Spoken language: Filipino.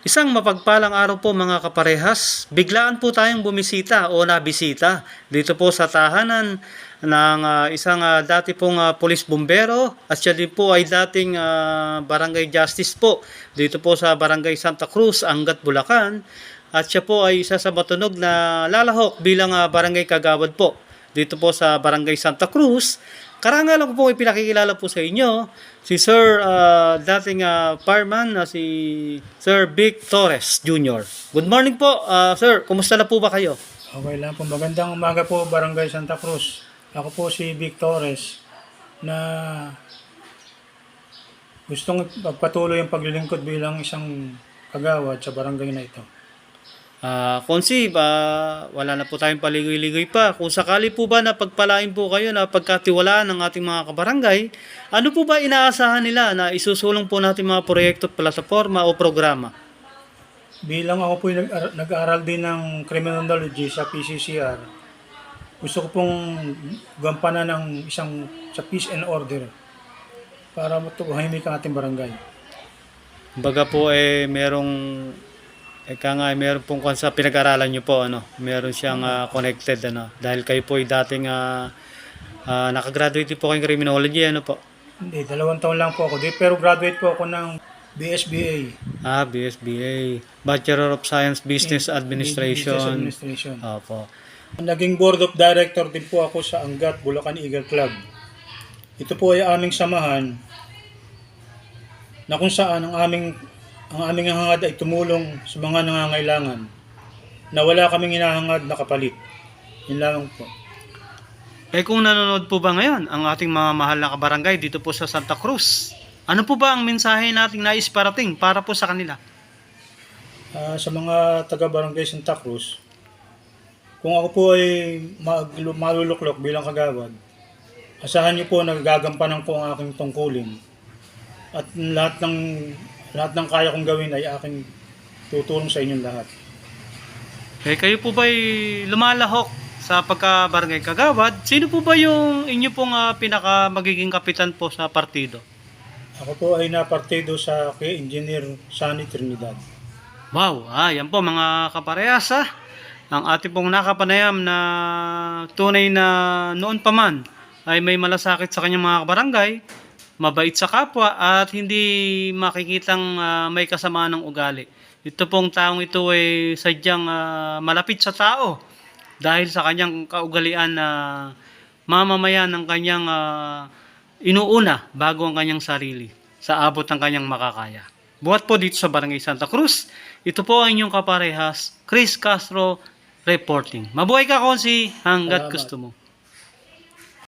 Isang mapagpalang araw po mga kaparehas. Biglaan po tayong bumisita o nabisita dito po sa tahanan ng isang dati pong pulis bumbero at siya din po ay dating barangay justice po dito po sa barangay Santa Cruz, Angat, Bulacan. At siya po ay isa sa matunog na lalahok bilang barangay kagawad po dito po sa barangay Santa Cruz. Karangalan ko po ipinakikilala po sa inyo si Sir dating fireman na si Sir Vic Torres Jr. Good morning po, Sir. Kumusta na po ba kayo? Okay lang po. Magandang umaga po, Barangay Santa Cruz. Ako po si Vic Torres na gustong pagpatuloy ang paglilingkod bilang isang kagawad sa barangay na ito. Konsi, wala na po tayong paligoy-ligoy pa. Kung sakali po ba na pagpalain po kayo na pagkatiwalaan ng ating mga kabarangay, ano po ba inaasahan nila na isusulong po natin mga proyekto at plataforma o programa? Bilang ako po nag-aaral din ng criminology sa PCCR, gusto ko pong gampanan ng isang sa peace and order para matuhimik ang ating barangay. Baga po meron pong sa pinag-aralan nyo po, meron siyang connected, dahil kayo po ay dating nakagraduate po kayong criminology, po? Hindi, 2 taon lang po ako. Pero graduate po ako ng BSBA. BSBA. Bachelor of Science Business Administration. Business Administration. Opo. Naging board of director din po ako sa Angat, Bulacan Eagle Club. Ito po ay aming samahan na kung saan ang aming hangad ay tumulong sa mga nangangailangan na wala kaming hinahangad na kapalit. Yun lang po. Kung nanonood po ba ngayon ang ating mga mahal na kabarangay dito po sa Santa Cruz, ano po ba ang mensahe nating nais parating para po sa kanila? Sa mga taga-barangay Santa Cruz, kung ako po ay maluluklok bilang kagawad, asahan niyo po na gagampanan ko ang aking tungkulin. At lahat ng kaya kong gawin ay aking tutulong sa inyong lahat. Kayo po ba ay lumalahok sa pagka-barangay kagawad? Sino po ba yung inyo pong pinaka magiging kapitan po sa partido? Ako po ay napartido sa kay Engineer Sunny Trinidad. Wow, yan po mga kaparehas, ang ating pong nakapanayam na tunay na noon pa man ay may malasakit sa kanyang mga kabarangay, mabait sa kapwa at hindi makikitang may kasamaan ng ugali. Ito pong taong ito ay sadyang malapit sa tao dahil sa kanyang kaugalian na mamamayan ng kanyang inuuna bago ang kanyang sarili sa abot ng kanyang makakaya. Buhat po dito sa Barangay Santa Cruz, ito po ang inyong kaparehas, Chris Castro reporting. Mabuhay ka, Konsi, hanggat Salamat. gusto mo.